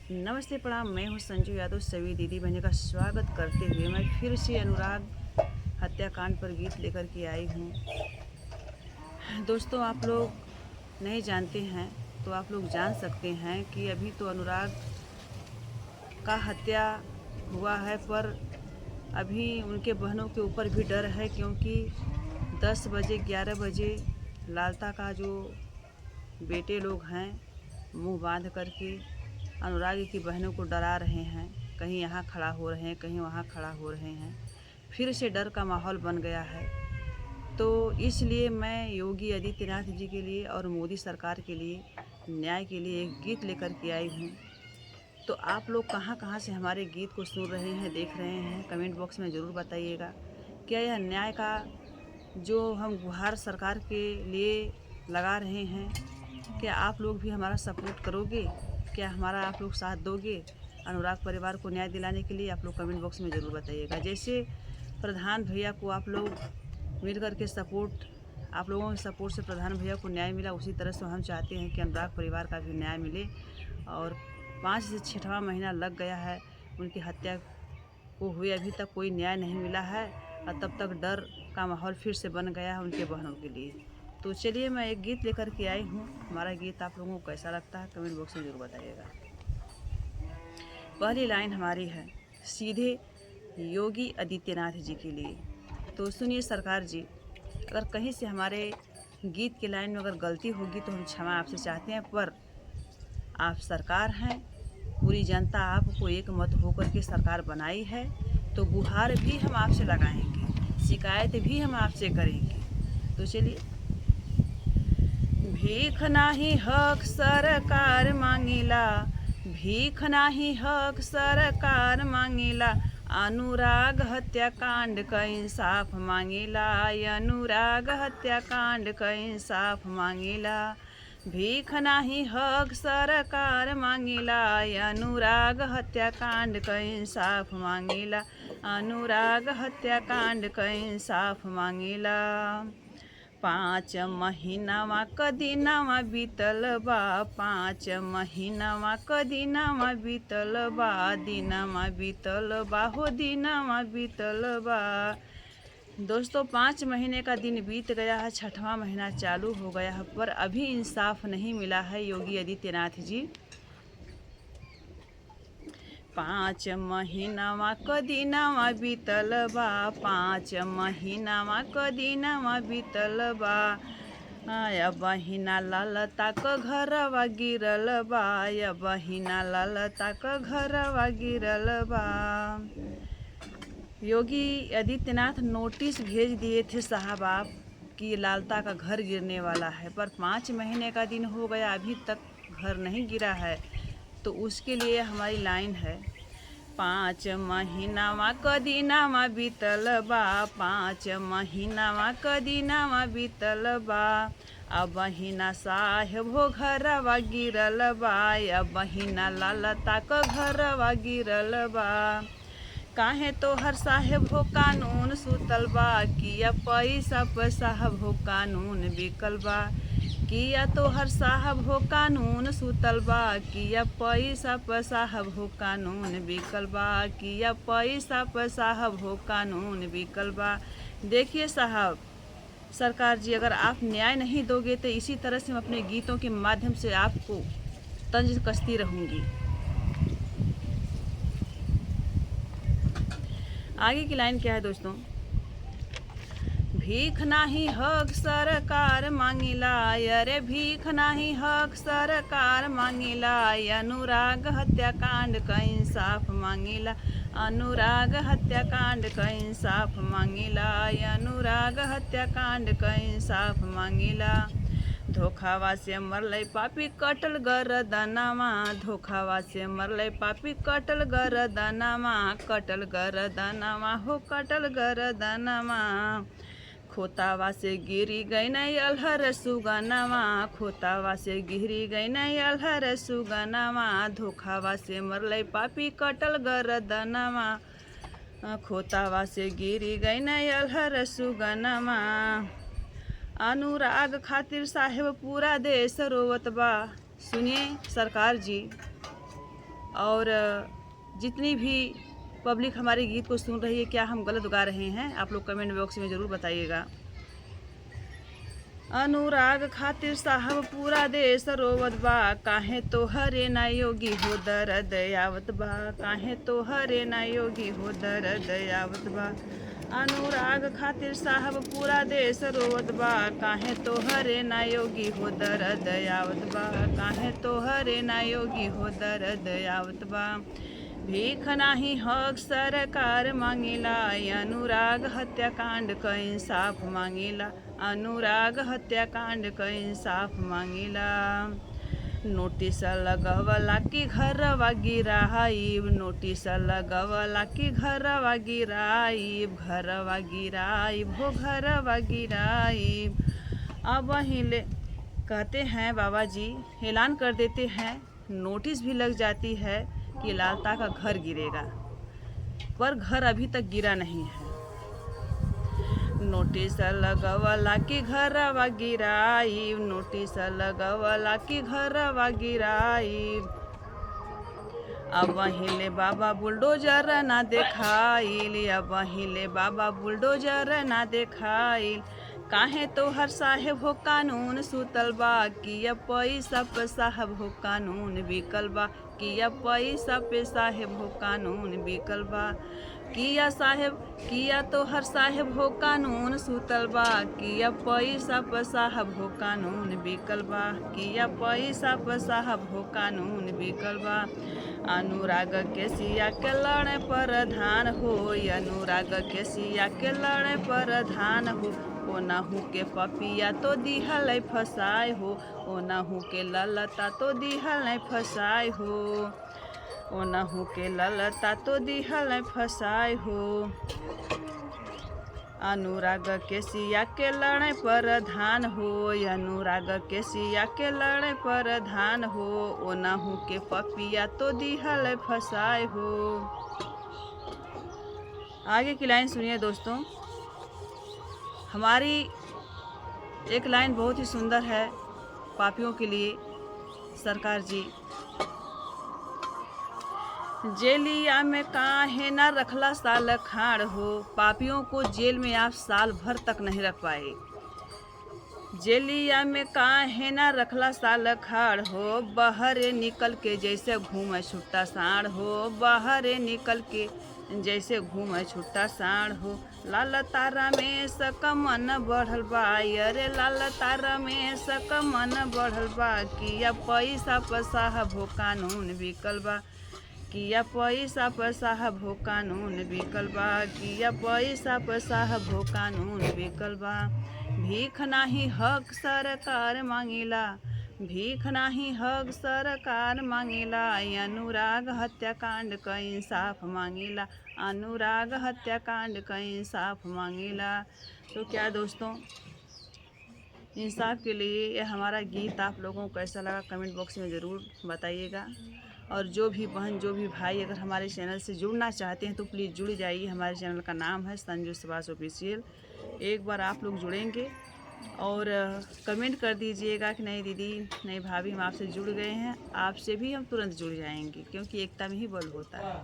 नमस्ते प्रणाम। मैं हूं संजू यादव। सभी दीदी बहनों का स्वागत करते हुए मैं फिर से अनुराग हत्याकांड पर गीत लेकर के आई हूं। दोस्तों, आप लोग नहीं जानते हैं तो आप लोग जान सकते हैं कि अभी तो अनुराग का हत्या हुआ है, पर अभी उनके बहनों के ऊपर भी डर है, क्योंकि 10 बजे 11 बजे लालता का जो बेटे लोग हैं मुंह बांध करके अनुराग की बहनों को डरा रहे हैं। कहीं यहाँ खड़ा हो रहे हैं, कहीं वहाँ खड़ा हो रहे हैं। फिर से डर का माहौल बन गया है। तो इसलिए मैं योगी आदित्यनाथ जी के लिए और मोदी सरकार के लिए न्याय के लिए एक गीत लेकर के आई हूँ। तो आप लोग कहाँ कहाँ से हमारे गीत को सुन रहे हैं, देख रहे हैं, कमेंट बॉक्स में ज़रूर बताइएगा। क्या यह न्याय का जो हम गुहार सरकार के लिए लगा रहे हैं, क्या आप लोग भी हमारा सपोर्ट करोगे? क्या हमारा आप लोग साथ दोगे अनुराग परिवार को न्याय दिलाने के लिए? आप लोग कमेंट बॉक्स में ज़रूर बताइएगा। जैसे प्रधान भैया को आप लोग मिल कर के सपोर्ट, आप लोगों के सपोर्ट से प्रधान भैया को न्याय मिला, उसी तरह से हम चाहते हैं कि अनुराग परिवार का भी न्याय मिले। और 5 से 6वां महीना लग गया है उनकी हत्या को हुए, अभी तक कोई न्याय नहीं मिला है और तब तक डर का माहौल फिर से बन गया है उनके बहनों के लिए। तो चलिए मैं एक गीत लेकर के आई हूँ। हमारा गीत आप लोगों को कैसा लगता है कमेंट बॉक्स में ज़रूर बताइएगा। पहली लाइन हमारी है सीधे योगी आदित्यनाथ जी के लिए। तो सुनिए सरकार जी, अगर कहीं से हमारे गीत की लाइन में अगर गलती होगी तो हम क्षमा आपसे चाहते हैं, पर आप सरकार हैं, पूरी जनता आपको एक मत होकर के सरकार बनाई है, तो गुहार भी हम आपसे लगाएंगे, शिकायत भी हम आपसे करेंगे। तो चलिए। भीख नाही हक सरकार मांगिला, भीख नाही हक सरकार मांगिला, अनुराग हत्याकांड का इंसाफ मांगिला, अनुराग हत्याकांड का इंसाफ मांगिला। भीख नाही हक सरकार मांगिला, अनुराग हत्याकांड का इंसाफ मांगिला, अनुराग हत्याकांड का इंसाफ मांगिला। 5 महीनावा कधी नावा बीतल बा, 5 महीनावा कधी नावा बीतल बा, दिनावा बीतल बा हो दिनावा बीतल बा। दोस्तों, 5 महीने का दिन बीत गया है, 6वां महीना चालू हो गया है, पर अभी इंसाफ नहीं मिला है योगी आदित्यनाथ जी। 5 महीनावा कधी नावा बीतल बा, 5 महीनावा कधी नावा बीतल बा, या बहिना लालता क घरवा गिरल बा, या बहिना लालता क घरवा गिरल बा। योगी आदित्यनाथ नोटिस भेज दिए थे साहब आप कि लालता का घर गिरने वाला है, पर 5 महीने का दिन हो गया, अभी तक घर नहीं गिरा है। तो उसके लिए हमारी लाइन है 5 महीनावा कदी नावा बीतल बा, 5 महीनावा कदी नावा बीतल बा, अब बहिना साहेब हो घरवा गिरल बा, अब बहिना लालता क घरवा गिरल बा। काहे तो हर साहेब हो कानून सुतल बा, किया पैसा पर साहब हो कानून बिकल बा, किया तो हर साहब हो कानून सुतल बा, किया पैसा पर साहब हो कानून बिकल बा, किया पैसा पर साहब हो कानून बिकल बा। देखिए साहब, सरकार जी, अगर आप न्याय नहीं दोगे तो इसी तरह से मैं अपने गीतों के माध्यम से आपको तंज कसती रहूँगी। आगे की लाइन क्या है दोस्तों? भीख नाही हक सरकार मांगिला, अरे भीख नाही हक सरकार मांगिला, अनुराग हत्याकांड का इंसाफ मांगिला, अनुराग हत्याकांड का इंसाफ मांगिला, अनुराग हत्याकांड का इंसाफ मांगिला। धोखावा से मरलै पापी कटल गरदनामा, धोखावा से मरलै पापी कटल गरदनामा, कटल गरदनामा हो कटल गरदनामा। खोतावा से गिरी गई नहीं अलहर सुगनावा, खोतावा से गिरी गई नहीं अलहर सुगनावा, धोखावा से मरलै पापी कटल गरदनामा, खोतावा से गिरी गई नहीं अलहर सुगनामा। अनुराग खातिर साहेब पूरा देश रोवत बा। सुनिए सरकार जी, और जितनी भी पब्लिक हमारे गीत को सुन रही है, क्या हम गलत गा रहे हैं? आप लोग कमेंट बॉक्स में ज़रूर बताइएगा। अनुराग खातिर साहब पूरा देश रोवत बा, काहे तोहरे ना योगी हो दर्द आवत बा, काहे तोहरे ना योगी हो दर्द आवत बा। अनुराग खातिर साहब पूरा देश रोवत बा, काहे तोहरे ना योगी हो दर्द आवत बा, काहे तोहरे ना योगी हो दर्द आवत बा। भीख नाही हक सरकार मांगेला, अनुराग हत्याकांड क इंसाफ मांगेला, अनुराग हत्याकांड क इंसाफ मांगेला। नोटिस लगवला कि घरवा गिराइब, नोटिस लगवला कि घरवा गिराइब, घरवा गिराइब हो घरवा गिराइब। अब हिले कहते हैं बाबा जी, ऐलान कर देते हैं, नोटिस भी लग जाती है कि लालता का घर गिरेगा, पर घर अभी तक गिरा नहीं है। नोटिस लगवला कि घरवा गिराइब, नोटिस लगवला कि घरवा गिराइब। अब हिले बाबा बुलडोजर ना देखाइल, अब हिले बाबा बुलडोजर ना देखाइल। काहे तोहर साहेब हो कानून सुतल बा, किया पैसा पे साहब हो कानून बिकल बा, किया पैसा पे साहेब हो कानून बिकल बा। किया साहेब किया तोहर साहेब हो कानून सुतल बा, किया पैसा पे साहब हो कानून बिकल बा, किया पैसा पे साहब हो कानून बिकल बा। अनुराग के सिया के लड़े प्रधान हो, अनुराग के सिया के लड़े प्रधान हो। ओनाहू के पपिया तो दिहल फसाए हो, ओनाहू के ललता तो दिहल फसाए हो, ओनाहू के ललता तो दिहल फसाए हो। अनुराग के सिया के लड़े प्रधान हो, अनुराग के सिया के लड़े प्रधान हो। ओनाहू के पपिया तो दिहल फसाए हो। आगे की लाइन सुनिए दोस्तों। हमारी एक लाइन बहुत ही सुंदर है पापियों के लिए। सरकार जी, जेलिया में काहे ना रखला साल खाड़ हो, पापियों को जेल में आप साल भर तक नहीं रख पाए। जेलिया में काहे ना रखला साल खाड़ हो, बहरे निकल के जैसे घूमे छुट्टा साढ़ हो, बहरे निकल के जैसे घूमे छुट्टा साढ़ हो। लाल तारा में सकमन बढ़ल बा, अरे लाल तारा में सकमन बढ़ल बा। किया पैसा पर साहब हो कानून बिकल बा, किया पैसा पर साहब हो कानून बिकल बा, किया पैसा पर साहब हो कानून बिकल बा। भीख नाही हक सरकार मांगेला, भीख नाही हक सरकार मांगेला। अनुराग हत्याकांड का इंसाफ मांगेला, अनुराग हत्याकांड का इंसाफ मांगेला। तो क्या दोस्तों, इंसाफ के लिए यह हमारा गीत आप लोगों को कैसा लगा कमेंट बॉक्स में ज़रूर बताइएगा। और जो भी बहन जो भी भाई अगर हमारे चैनल से जुड़ना चाहते हैं तो प्लीज़ जुड़ जाइए। हमारे चैनल का नाम है संजू सुभाष ऑफिशियल। एक बार आप लोग जुड़ेंगे और कमेंट कर दीजिएगा कि नहीं दीदी, नहीं भाभी, हम आपसे जुड़ गए हैं, आपसे भी हम तुरंत जुड़ जाएंगे, क्योंकि एकता में ही बल होता है।